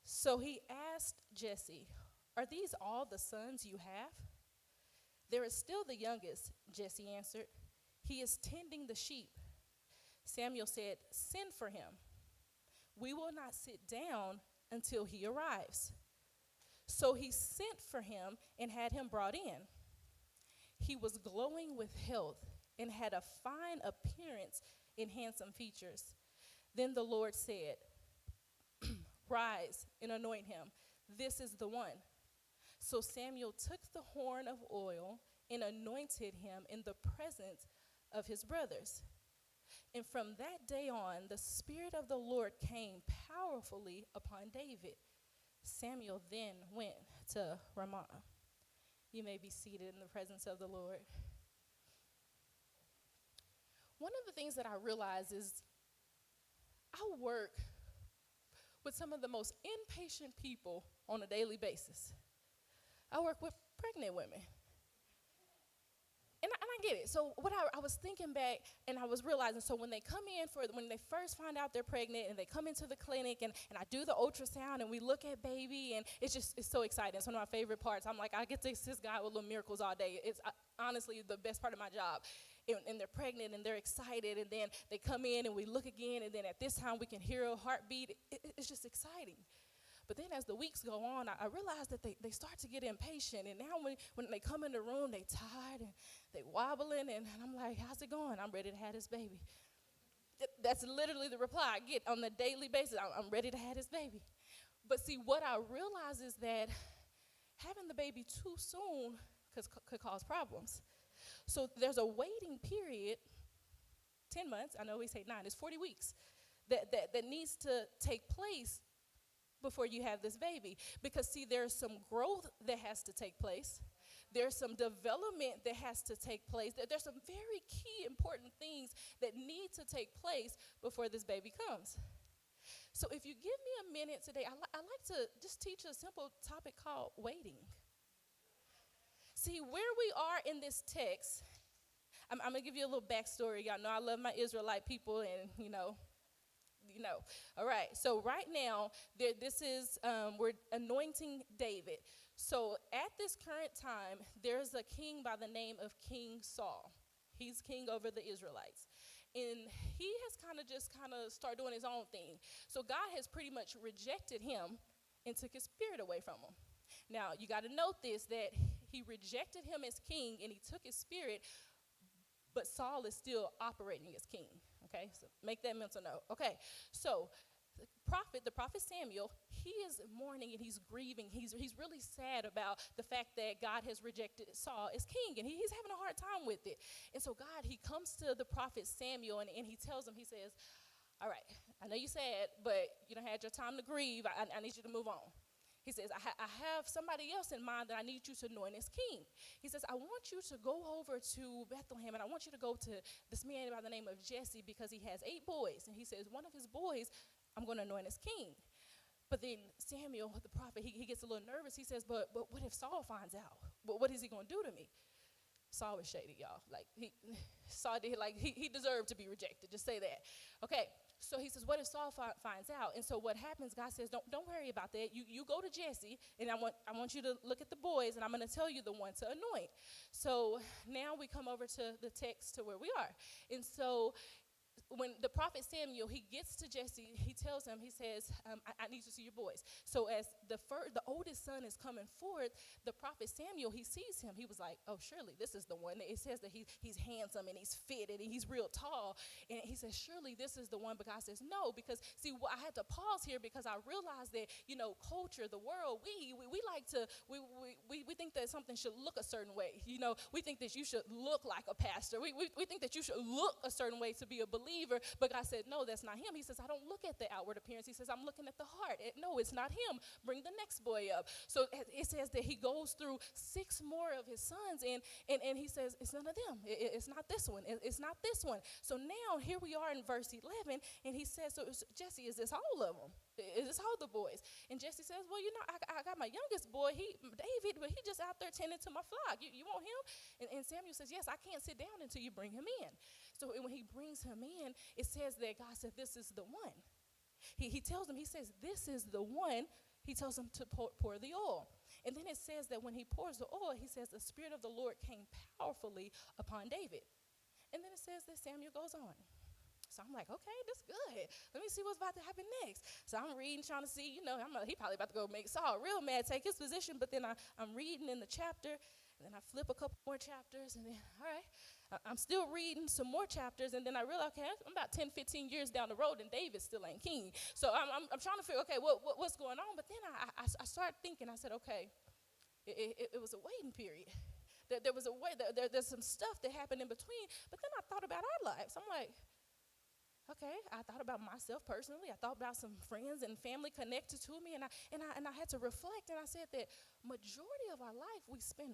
So he asked Jesse, "Are these all the sons you have?" "There is still the youngest," Jesse answered. "He is tending the sheep." Samuel said, "Send for him. We will not sit down until he arrives." So he sent for him and had him brought in. He was glowing with health and had a fine appearance and handsome features. Then the Lord said, "Rise and anoint him. This is the one." So Samuel took the horn of oil and anointed him in the presence of his brothers. And from that day on, the Spirit of the Lord came powerfully upon David. Samuel then went to Ramah. You may be seated in the presence of the Lord. One of the things that I realize is I work with some of the most impatient people on a daily basis. I work with pregnant women. And I get it. So what I was thinking back and I was realizing, so when they come in when they first find out they're pregnant and they come into the clinic and I do the ultrasound and we look at baby and it's so exciting. It's one of my favorite parts. I'm like, I get to assist God with little miracles all day. It's honestly the best part of my job. And they're pregnant and they're excited and then they come in and we look again and then at this time we can hear a heartbeat. It's just exciting. But then as the weeks go on, I realize that they start to get impatient. And now when they come in the room, they tired and they wobbling. And I'm like, how's it going? I'm ready to have this baby. That's literally the reply I get on a daily basis. I'm ready to have this baby. But see, what I realize is that having the baby too soon could cause problems. So there's a waiting period, 10 months. I know we say 9. It's 40 weeks that needs to take place before you have this baby. Because see, there's some growth that has to take place. There's some development that has to take place. There's some very key important things that need to take place before this baby comes. So if you give me a minute today, I'd like to just teach a simple topic called waiting. See, where we are in this text, I'm going to give you a little backstory. Y'all know I love my Israelite people and, you know. All right, so right now, we're anointing David. So at this current time, there's a king by the name of King Saul. He's king over the Israelites. And he has kind of started doing his own thing. So God has pretty much rejected him and took his spirit away from him. Now, you got to note this, that he rejected him as king and he took his spirit, but Saul is still operating as king. Okay, so make that mental note. Okay, so the prophet Samuel, he is mourning and he's grieving. He's really sad about the fact that God has rejected Saul as king, and he's having a hard time with it. And so God, he comes to the prophet Samuel and he tells him, he says, "All right, I know you're sad, but you done had your time to grieve. I need you to move on." He says, I have somebody else in mind that I need you to anoint as king. He says, I want you to go over to Bethlehem, and I want you to go to this man by the name of Jesse because he has 8 boys. And he says, one of his boys, I'm going to anoint as king. But then Samuel, the prophet, he gets a little nervous. He says, but what if Saul finds out? What is he going to do to me? Saul was shady, y'all. Like, he deserved to be rejected. Just say that. Okay. So he says, what if Saul finds out? And so what happens, God says, don't worry about that. You go to Jesse, and I want you to look at the boys, and I'm going to tell you the one to anoint. So now we come over to the text to where we are. And so when the prophet Samuel, he gets to Jesse, he tells him, he says, I need to see your boys. So as the oldest son is coming forth, the prophet Samuel, he sees him. He was like, oh, surely this is the one. It says that he's handsome and he's fitted and he's real tall. And he says, surely this is the one. But God says, no, because see, I had to pause here because I realized that, culture, the world, we like to, we think that something should look a certain way. We think that you should look like a pastor. We think that you should look a certain way to be a believer. But God said, no, that's not him. He says, I don't look at the outward appearance. He says, I'm looking at the heart. No, it's not him. Bring the next boy up. So it says that he goes through 6 more of his sons, and he says, it's none of them. It's not this one. It's not this one. So now here we are in verse 11, and he says, so Jesse, is this all of them? Is this all the boys? And Jesse says, well, I got my youngest boy, David, but he just out there tending to my flock. You want him? And Samuel says, yes, I can't sit down until you bring him in. So when he brings him in, it says that God said, this is the one. He tells him, he says, this is the one. he tells him to pour the oil. And then it says that when he pours the oil, he says the Spirit of the Lord came powerfully upon David. And then it says that Samuel goes on. So I'm like, okay, that's good. Let me see what's about to happen next. So I'm reading, trying to see, he probably about to go make Saul real mad, take his position. But then I'm reading in the chapter, and then I flip a couple more chapters, and then, all right, I'm still reading some more chapters, and then I realize, okay, I'm about 10, 15 years down the road, and David still ain't king. So I'm trying to figure, okay, what's going on? But then I started thinking, I said, okay, it was a waiting period. There was a way, there's some stuff that happened in between. But then I thought about our lives. I'm like, okay, I thought about myself personally. I thought about some friends and family connected to me, and I had to reflect, and I said that majority of our life we spend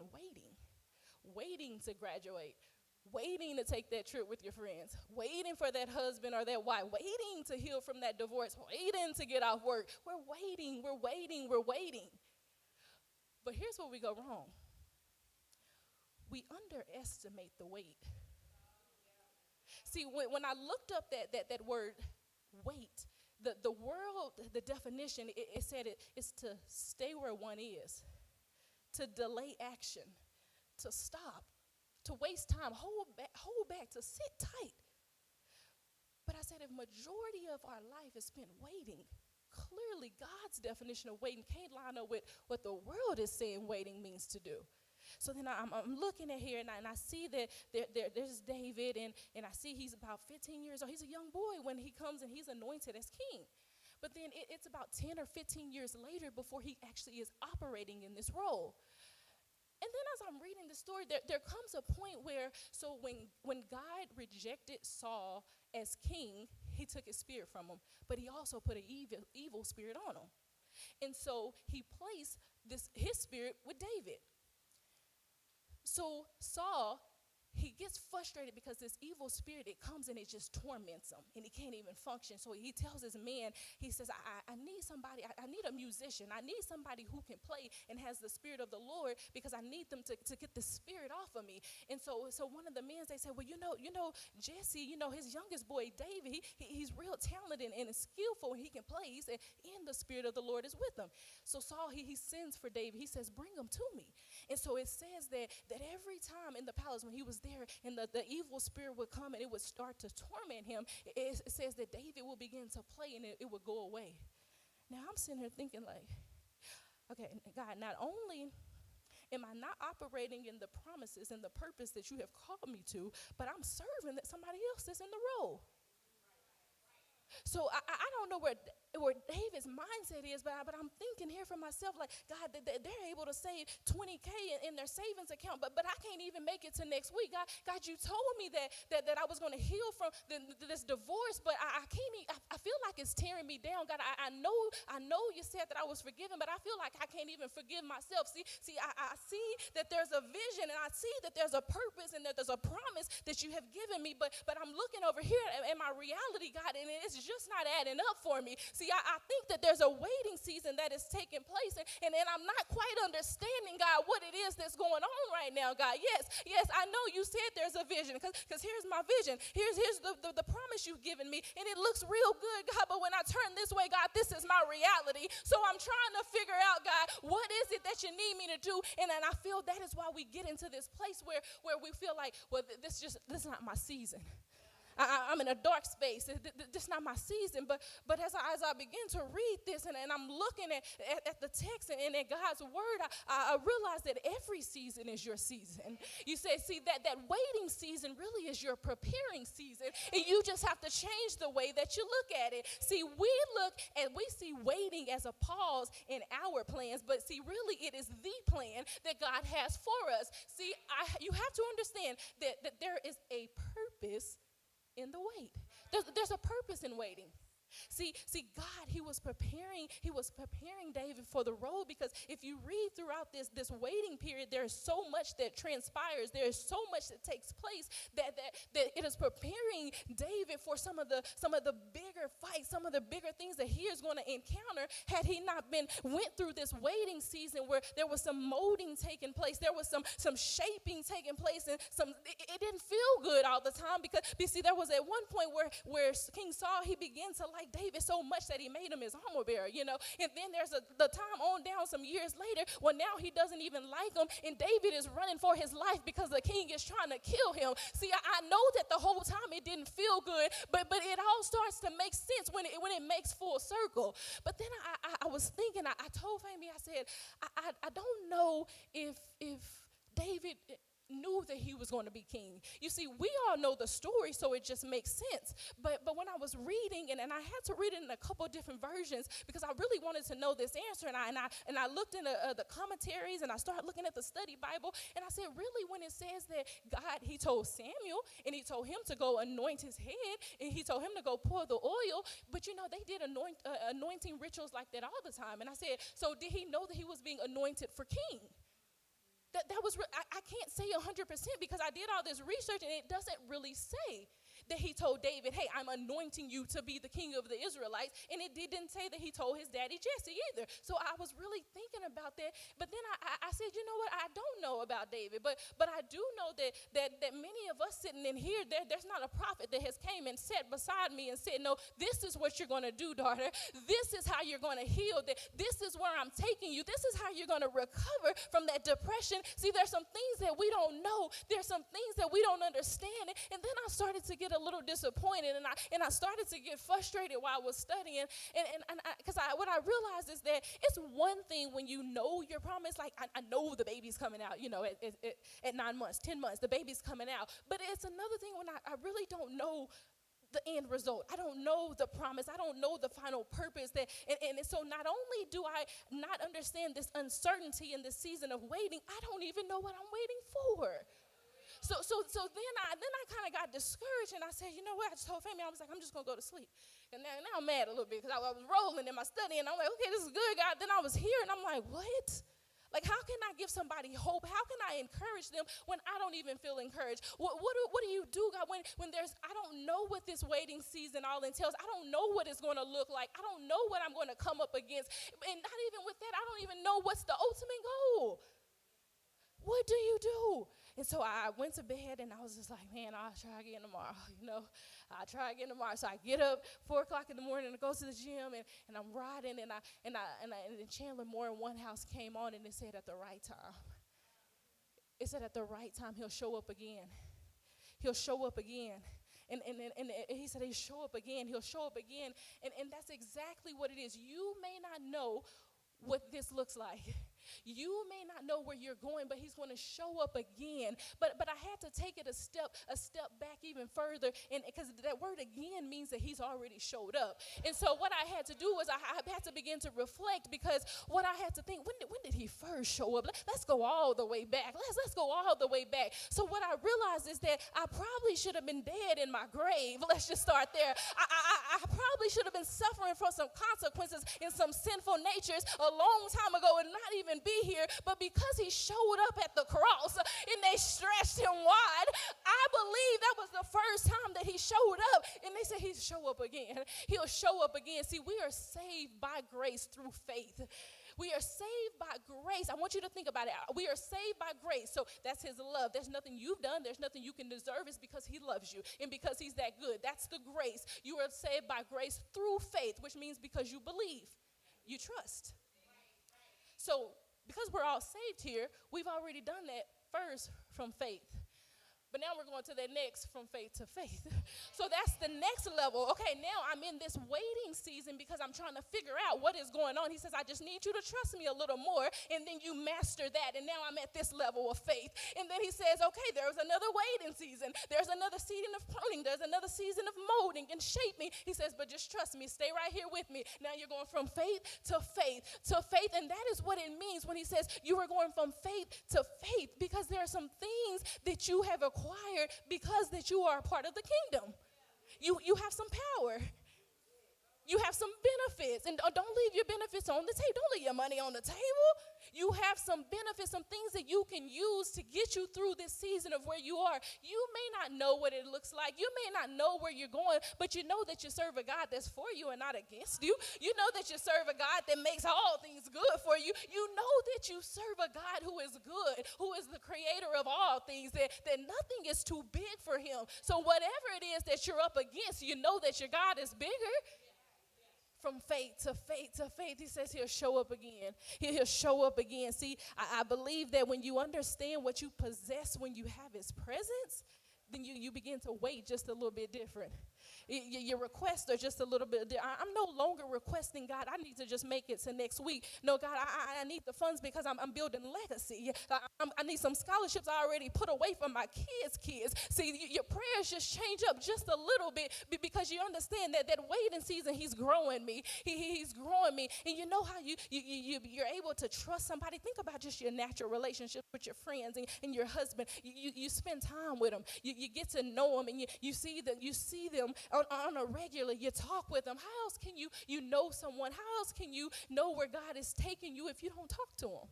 waiting to graduate, waiting to take that trip with your friends, waiting for that husband or that wife, waiting to heal from that divorce, waiting to get off work. We're waiting. But here's where we go wrong. We underestimate the wait. See, when I looked up that word wait, the definition, it said it's to stay where one is, to delay action, to stop, to waste time, hold back, to sit tight. But I said if majority of our life is spent waiting, clearly God's definition of waiting can't line up with what the world is saying waiting means to do. So then I'm looking at here, and I see that there's David, and I see he's about 15 years old. He's a young boy when he comes and he's anointed as king. But then it's about 10 or 15 years later before he actually is operating in this role. And then as I'm reading the story, there comes a point where, so when God rejected Saul as king, he took his spirit from him, but he also put an evil spirit on him. And so he placed his spirit with David. So Saul, he gets frustrated because this evil spirit, it comes and it just torments him, and he can't even function. So he tells his man, he says, I need somebody, I need a musician. I need somebody who can play and has the spirit of the Lord, because I need them to get the spirit off of me. And so one of the men, they said, well, Jesse, his youngest boy, David, he's real talented and skillful, and he can play. He said, and the spirit of the Lord is with him. So Saul, he sends for David. He says, bring him to me. And so it says that every time in the palace when he was there, and the evil spirit would come and it would start to torment him, it says that David will begin to play and it would go away. Now I'm sitting here thinking like, okay, God, not only am I not operating in the promises and the purpose that you have called me to, but I'm serving that somebody else is in the role. So I don't know where David's mindset is, but I'm thinking here for myself, like, God, they're able to save $20K in their savings account, but I can't even make it to next week. God, you told me that I was going to heal from this divorce, but I can't. I feel like it's tearing me down. God, I know you said that I was forgiven, but I feel like I can't even forgive myself. See, I see that there's a vision, and I see that there's a purpose, and that there's a promise that you have given me, but I'm looking over here at my reality, God, and it's just not adding up for me. See, I think that there's a waiting season that is taking place, and I'm not quite understanding, God, what it is that's going on right now, God. Yes, I know you said there's a vision, because here's my vision. Here's the promise you've given me, and it looks real good, God, but when I turn this way, God, this is my reality. So I'm trying to figure out, God, what is it that you need me to do? And then I feel that is why we get into this place where we feel like, well, this is not my season. I'm in a dark space. This is not my season. But as I begin to read this, and I'm looking at the text and at God's word, I realize that every season is your season. You say, see, that waiting season really is your preparing season. And you just have to change the way that you look at it. See, we see waiting as a pause in our plans, but see, really it is the plan that God has for us. See, you have to understand that there is a purpose in the wait. There's a purpose in waiting. See, God, he was preparing David for the role, because if you read throughout this waiting period, there is so much that transpires. There is so much that takes place that it is preparing David for some of the bigger fights, some of the bigger things that he is going to encounter had he not went through this waiting season where there was some molding taking place, there was some shaping taking place, and it didn't feel good all the time, because you see, there was at one point where King Saul, he began to like David so much that he made him his armor bearer, you know. And then there's the time on down some years later when now he doesn't even like him, and David is running for his life because the king is trying to kill him. See, I know that the whole time it didn't feel good, but it all starts to make sense when it makes full circle. But then I was thinking, I told Family, I said, I don't know if David knew that he was going to be king. You see, we all know the story, so it just makes sense. But when I was reading, and I had to read it in a couple of different versions because I really wanted to know this answer, and I looked in the commentaries, and I started looking at the study Bible, and I said, really, when it says that God, he told Samuel, and he told him to go anoint his head, and he told him to go pour the oil, but you know, they did anointing rituals like that all the time. And I said, so did he know that he was being anointed for king? That was, I can't say 100% because I did all this research and it doesn't really say that he told David, hey, I'm anointing you to be the king of the Israelites. And it didn't say that he told his daddy Jesse either. So I was really thinking about that. But then I said, you know what? I don't know about David. But I do know that many of us sitting in here, there's not a prophet that has came and sat beside me and said, no, this is what you're going to do, daughter. This is how you're going to heal. This is where I'm taking you. This is how you're going to recover from that depression. See, there's some things that we don't know. There's some things that we don't understand. And then I started to get a little disappointed, and I started to get frustrated while I was studying, because what I realized is that it's one thing when you know your promise, like I know the baby's coming out, you know, at 9 months, 10 months, the baby's coming out, but it's another thing when I really don't know the end result. I don't know the promise. I don't know the final purpose. And so not only do I not understand this uncertainty in this season of waiting, I don't even know what I'm waiting for. So then I kind of got discouraged, and I said, you know what? I just told Family, I was like, I'm just going to go to sleep. And now I'm mad a little bit because I was rolling in my study, and I'm like, okay, this is good, God. Then I was here, and I'm like, what? Like, how can I give somebody hope? How can I encourage them when I don't even feel encouraged? What do you do, God, when there's, I don't know what this waiting season all entails. I don't know what it's going to look like. I don't know what I'm going to come up against. And not even with that, I don't even know what's the ultimate goal. What do you do? And so I went to bed, and I was just like, man, I'll try again tomorrow, you know. I'll try again tomorrow. So I get up 4 o'clock in the morning to go to the gym, and I'm riding, and Chandler Moore in One House came on, and it said at the right time. It said at the right time he'll show up again. He'll show up again. And he said he'll show up again. He'll show up again. And that's exactly what it is. You may not know what this looks like. You may not know where you're going, but he's going to show up again. But I had to take it a step back even further, and because that word again means that he's already showed up. And so what I had to do was I had to begin to reflect, because what I had to think, when did he first show up? Let's go all the way back. Let's go all the way back. So what I realized is that I probably should have been dead in my grave. Let's just start there. I probably should have been suffering from some consequences in some sinful natures a long time ago and not even be here, but because he showed up at the cross and they stretched him wide, I believe that was the first time that he showed up, and they said he'll show up again. He'll show up again. See, we are saved by grace through faith. We are saved by grace. I want you to think about it. We are saved by grace. So that's his love. There's nothing you've done. There's nothing you can deserve. It's because he loves you and because he's that good. That's the grace. You are saved by grace through faith, which means because you believe, you trust. So because we're all saved here, we've already done that first from faith. But now we're going to that next, from faith to faith. So that's the next level. Okay, now I'm in this waiting season because I'm trying to figure out what is going on. He says, I just need you to trust me a little more, and then you master that. And now I'm at this level of faith. And then he says, okay, there's another waiting season. There's another season of pruning. There's another season of molding and shaping. He says, but just trust me. Stay right here with me. Now you're going from faith to faith to faith. And that is what it means when he says you are going from faith to faith, because there are some things that you have acquired because that you are a part of the kingdom. You have some power. You have some benefits. And don't leave your benefits on the table. Don't leave your money on the table. You have some benefits, some things that you can use to get you through this season of where you are. You may not know what it looks like. You may not know where you're going, but you know that you serve a God that's for you and not against you. You know that you serve a God that makes all things good for you. You know that you serve a God who is good, who is the creator of all things, that nothing is too big for him. So whatever it is that you're up against, you know that your God is bigger. From faith to faith to faith. He says he'll show up again. He'll show up again. See, I believe that when you understand what you possess when you have his presence, then you begin to wait just a little bit different. Your requests are just a little bit. I'm no longer requesting, God, I need to just make it to next week. No, God, I need the funds because I'm building legacy. I need some scholarships I already put away for my kids. See, your prayers just change up just a little bit because you understand that waiting season, he's growing me. He's growing me. And you know how you're able to trust somebody. Think about just your natural relationship with your friends and your husband. You spend time with them. You get to know them, and you see them on a regular. You talk with them. How else can you know someone? How else can you know where God is taking you if you don't talk to him?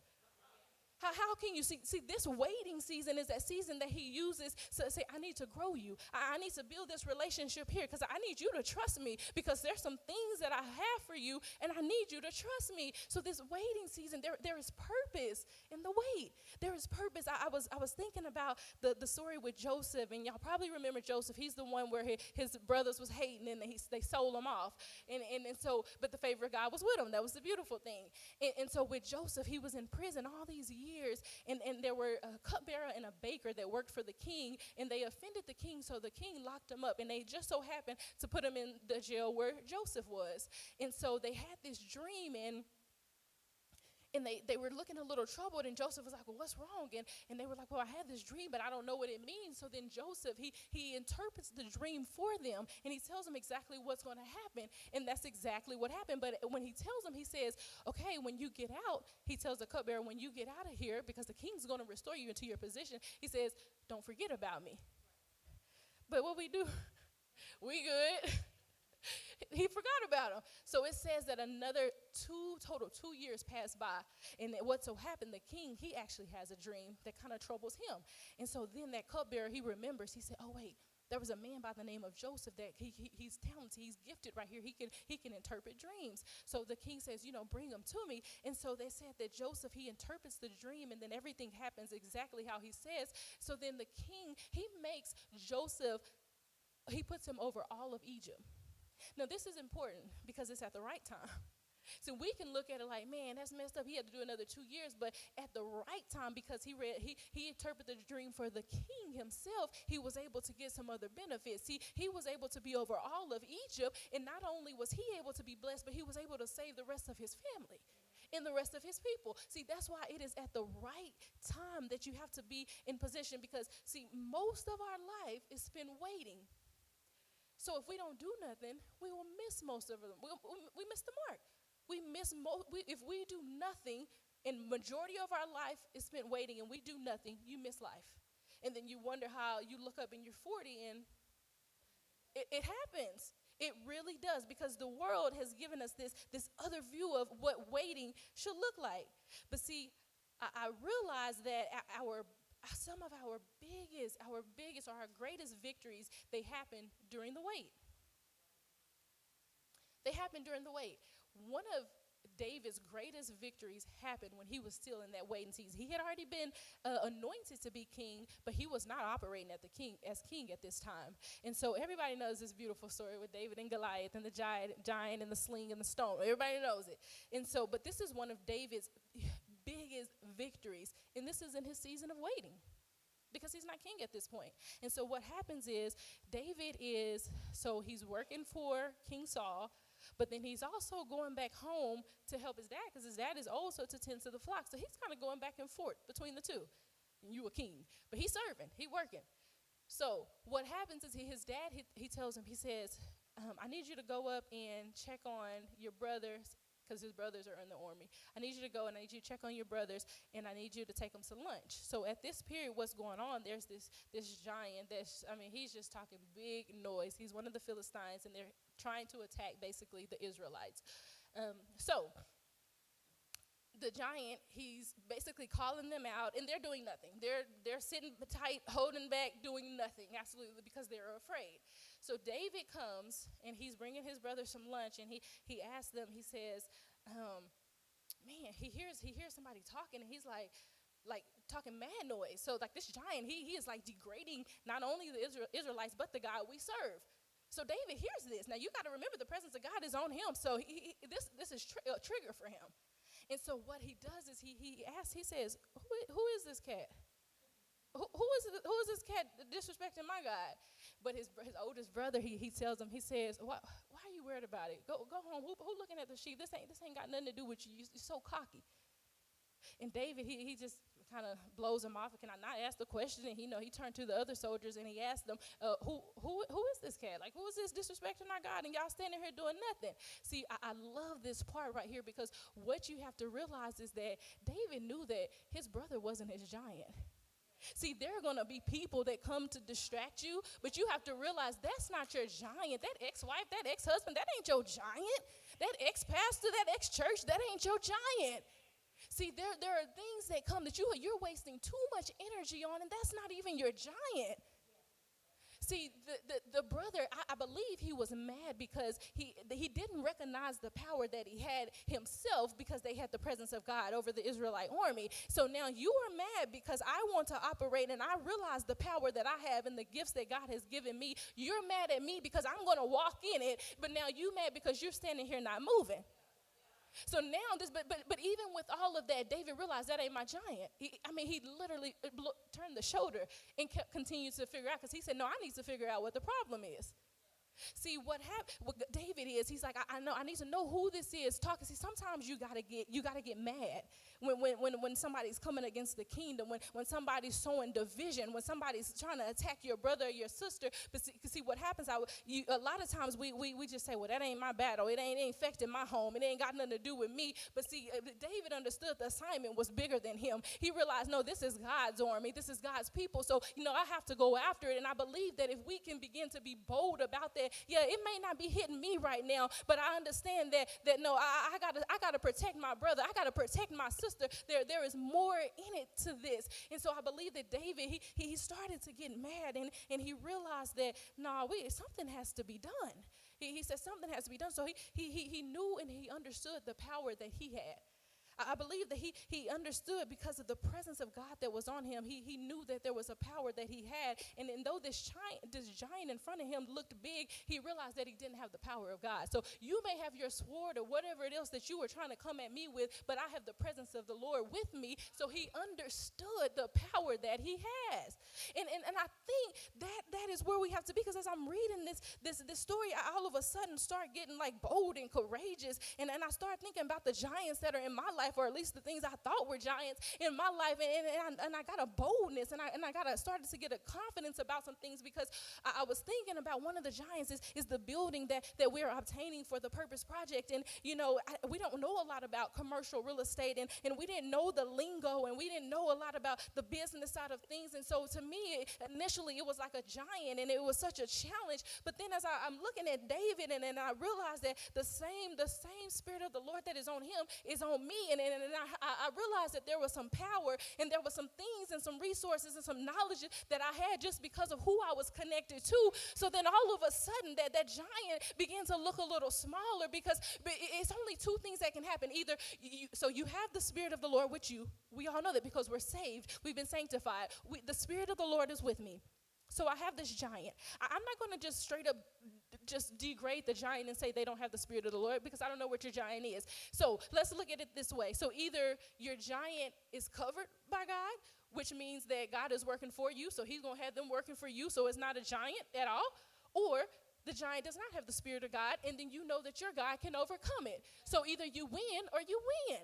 How can you see this waiting season is that season that he uses to say, I need to grow you. I need to build this relationship here because I need you to trust me because there's some things that I have for you and I need you to trust me. So this waiting season, there is purpose in the wait. There is purpose. I was thinking about the story with Joseph, and y'all probably remember Joseph. He's the one where his brothers was hating and they sold him off. And so, but the favor of God was with him. That was the beautiful thing. And so with Joseph, he was in prison all these years. And there were a cupbearer and a baker that worked for the king, and they offended the king, so the king locked him up, and they just so happened to put him in the jail where Joseph was. And so they had this dream, and they were looking a little troubled, and Joseph was like, well, what's wrong? And they were like, well, I had this dream, but I don't know what it means. So then Joseph, he interprets the dream for them, and he tells them exactly what's going to happen, and that's exactly what happened. But when he tells them, he says, okay, when you get out, he tells the cupbearer, when you get out of here, because the king's going to restore you into your position, he says, don't forget about me. But what we do, we good. He forgot about him. So it says that another total 2 years passed by. And what so happened, the king, he actually has a dream that kind of troubles him. And so then that cupbearer, he remembers, he said, oh, wait, there was a man by the name of Joseph that he's talented, he's gifted right here. He can interpret dreams. So the king says, bring him to me. And so they said that Joseph, he interprets the dream, and then everything happens exactly how he says. So then the king, he makes Joseph, he puts him over all of Egypt. Now, this is important because it's at the right time. So we can look at it like, man, that's messed up. He had to do another 2 years. But at the right time, because he interpreted the dream for the king himself, he was able to get some other benefits. See, he was able to be over all of Egypt. And not only was he able to be blessed, but he was able to save the rest of his family and the rest of his people. See, that's why it is at the right time that you have to be in position. Because, see, most of our life is spent waiting. So if we don't do nothing, we will miss most of them. We miss the mark. We miss if we do nothing, and majority of our life is spent waiting, and we do nothing, you miss life. And then you wonder how you look up and you're 40, and it happens. It really does, because the world has given us this other view of what waiting should look like. But see, I realize that some of our biggest or our greatest victories, they happen during the wait. They happen during the wait. One of David's greatest victories happened when he was still in that waiting season. He had already been anointed to be king, but he was not operating as king at this time. And so everybody knows this beautiful story with David and Goliath and the giant and the sling and the stone. Everybody knows it. And so, but this is one of David's biggest victories, and this is in his season of waiting, because he's not king at this point. And so what happens is he's working for King Saul, but then he's also going back home to help his dad, because his dad is also to tend to the flock. So he's kind of going back and forth between the two. And you a king, but he's serving, he working. So what happens is his dad, he tells him, he says, I need you to go up and check on your brothers, because his brothers are in the army. I need you to go and I need you to check on your brothers, and I need you to take them to lunch. So at this period, what's going on, there's this giant he's just talking big noise. He's one of the Philistines, and they're trying to attack basically the Israelites. So the giant, he's basically calling them out, and they're doing nothing. They're sitting tight, holding back, doing nothing, absolutely, because they're afraid. So David comes, and he's bringing his brothers some lunch, and he asks them, he says, he hears somebody talking, and he's like talking mad noise. So like this giant, he is like degrading not only the Israelites, but the God we serve. So David hears this. Now you got to remember the presence of God is on him. So this is a trigger for him. And so what he does is he asks, he says, who is this cat? Who is this cat disrespecting my God? But his oldest brother, he tells him, he says, why are you worried about it? Go home. Who looking at the sheep? This ain't got nothing to do with you. You're so cocky. And David, he just kind of blows him off. Can I not ask the question? And he turned to the other soldiers and he asked them, who is this cat? Like, who is this disrespecting our God? And y'all standing here doing nothing. See, I love this part right here, because what you have to realize is that David knew that his brother wasn't his giant. See, there are going to be people that come to distract you, but you have to realize that's not your giant. That ex-wife, that ex-husband, that ain't your giant. That ex-pastor, that ex-church, that ain't your giant. See, there are things that come that you're wasting too much energy on, and that's not even your giant. See, the brother, I believe he was mad because he didn't recognize the power that he had himself, because they had the presence of God over the Israelite army. So now you are mad because I want to operate and I realize the power that I have and the gifts that God has given me. You're mad at me because I'm going to walk in it, but now you mad because you're standing here not moving. So now but even with all of that, David realized that ain't my giant. He literally turned the shoulder and continued to figure out, because he said, no, I need to figure out what the problem is. See, what David is, he's like, I need to know who this is talking. See, sometimes you gotta get mad when somebody's coming against the kingdom, when somebody's sowing division, when somebody's trying to attack your brother or your sister. But see what happens, a lot of times we just say, well, that ain't my battle. It ain't affecting my home. It ain't got nothing to do with me. But see, David understood the assignment was bigger than him. He realized, no, this is God's army. This is God's people. So, I have to go after it. And I believe that if we can begin to be bold about that, yeah, it may not be hitting me right now, but I understand that no, I gotta protect my brother. I gotta protect my sister. There is more in it to this. And so I believe that David, he started to get mad, and he realized that something has to be done. He said something has to be done. So he knew and he understood the power that he had. I believe that he understood because of the presence of God that was on him. He knew that there was a power that he had. And though this giant in front of him looked big, he realized that he didn't have the power of God. So you may have your sword or whatever it else that you were trying to come at me with, but I have the presence of the Lord with me. So he understood the power that he has. And I think that is where we have to be, because as I'm reading this story, I all of a sudden start getting like bold and courageous. And I start thinking about the giants that are in my life, or at least the things I thought were giants in my life, and I got a boldness, and I started to get a confidence about some things, because I was thinking about one of the giants is the building that we're obtaining for the Purpose Project. And we don't know a lot about commercial real estate, and we didn't know the lingo, and we didn't know a lot about the business side of things. And so to me, initially it was like a giant, and it was such a challenge. But then as I'm looking at David, and I realized that the same Spirit of the Lord that is on him is on me. And I realized that there was some power, and there was some things and some resources and some knowledge that I had just because of who I was connected to. So then all of a sudden that giant began to look a little smaller, because it's only two things that can happen. Either you have the Spirit of the Lord with you. We all know that because we're saved. We've been sanctified. The Spirit of the Lord is with me. So I have this giant. I'm not going to just straight up just degrade the giant and say they don't have the Spirit of the Lord, because I don't know what your giant is. So let's look at it this way. So either your giant is covered by God, which means that God is working for you, so he's going to have them working for you, so it's not a giant at all. Or the giant does not have the Spirit of God, and then you know that your God can overcome it. So either you win or you win.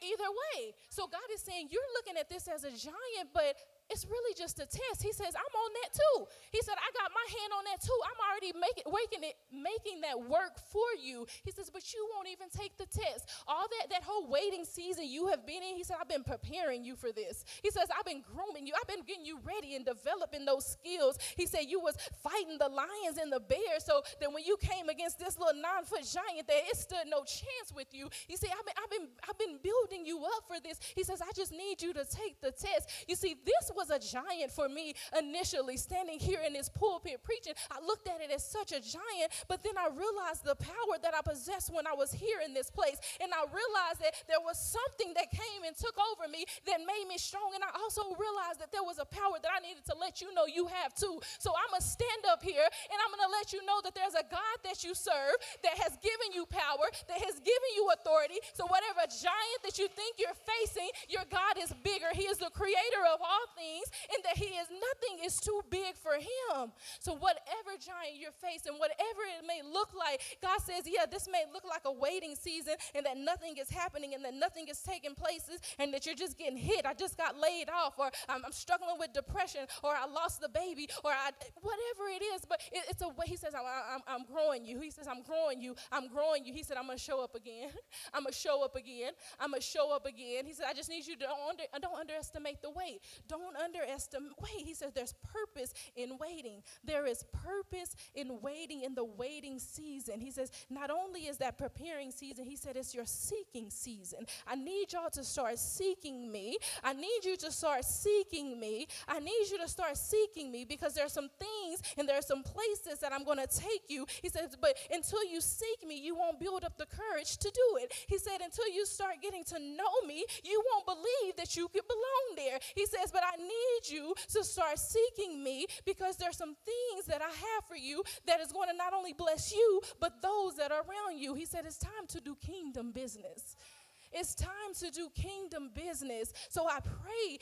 Either way. So God is saying you're looking at this as a giant, but it's really just a test. He says, I'm on that too. He said, I got my hand on that too. I'm already making that work for you. He says, but you won't even take the test. All that whole waiting season you have been in, he said, I've been preparing you for this. He says, I've been grooming you. I've been getting you ready and developing those skills. He said, you was fighting the lions and the bears, so that when you came against this little 9-foot giant, that it stood no chance with you. He said, I've been building you up for this. He says, I just need you to take the test. You see, this was a giant for me initially, standing here in this pulpit preaching. I looked at it as such a giant, but then I realized the power that I possessed when I was here in this place. And I realized that there was something that came and took over me that made me strong. And I also realized that there was a power that I needed to let you know you have too. So I'm going to stand up here and I'm going to let you know that there's a God that you serve that has given you power, that has given you authority. So whatever giant that you think you're facing, your God is bigger. He is the creator of all things, and that nothing is too big for him. So whatever giant you're facing, whatever it may look like, God says, yeah, this may look like a waiting season and that nothing is happening and that nothing is taking places and that you're just getting hit. I just got laid off, or I'm struggling with depression, or I lost the baby, or whatever it is. But it's a way. He says, I'm growing you. He says, I'm growing you. I'm growing you. He said, I'm going to show up again. I'm going to show up again. I'm going to show up again. He said, I just need you to don't underestimate the wait. Don't underestimate wait. He says there's purpose in waiting. There is purpose in waiting, in the waiting season. He says not only is that preparing season, he said it's your seeking season. I need y'all to start seeking me. I need you to start seeking me. I need you to start seeking me, because there are some things and there are some places that I'm going to take you. He says, but until you seek me, you won't build up the courage to do it. He said, until you start getting to know me, you won't believe that you could belong there. He says, but I need you to start seeking me, because there's some things that I have for you that is going to not only bless you, but those that are around you. He said, it's time to do kingdom business. It's time to do kingdom business. So I pray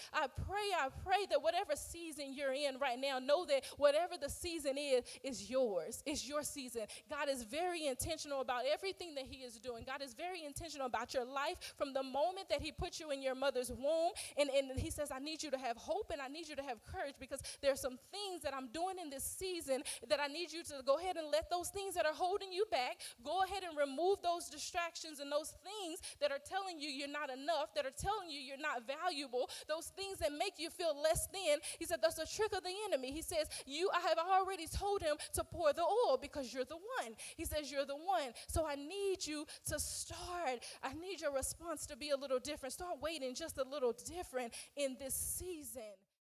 that whatever season you're in right now, know that whatever the season is yours. It's your season. God is very intentional about everything that he is doing. God is very intentional about your life from the moment that he put you in your mother's womb. And he says, I need you to have hope and I need you to have courage, because there are some things that I'm doing in this season that I need you to go ahead and let those things that are holding you back, go ahead and remove those distractions and those things that are telling you you're not enough, that are telling you you're not valuable, those things that make you feel less than. He said that's a trick of the enemy. He says, I have already told him to pour the oil because you're the one. He says you're the one. So I need you to start. I need your response to be a little different. Start waiting just a little different in this season.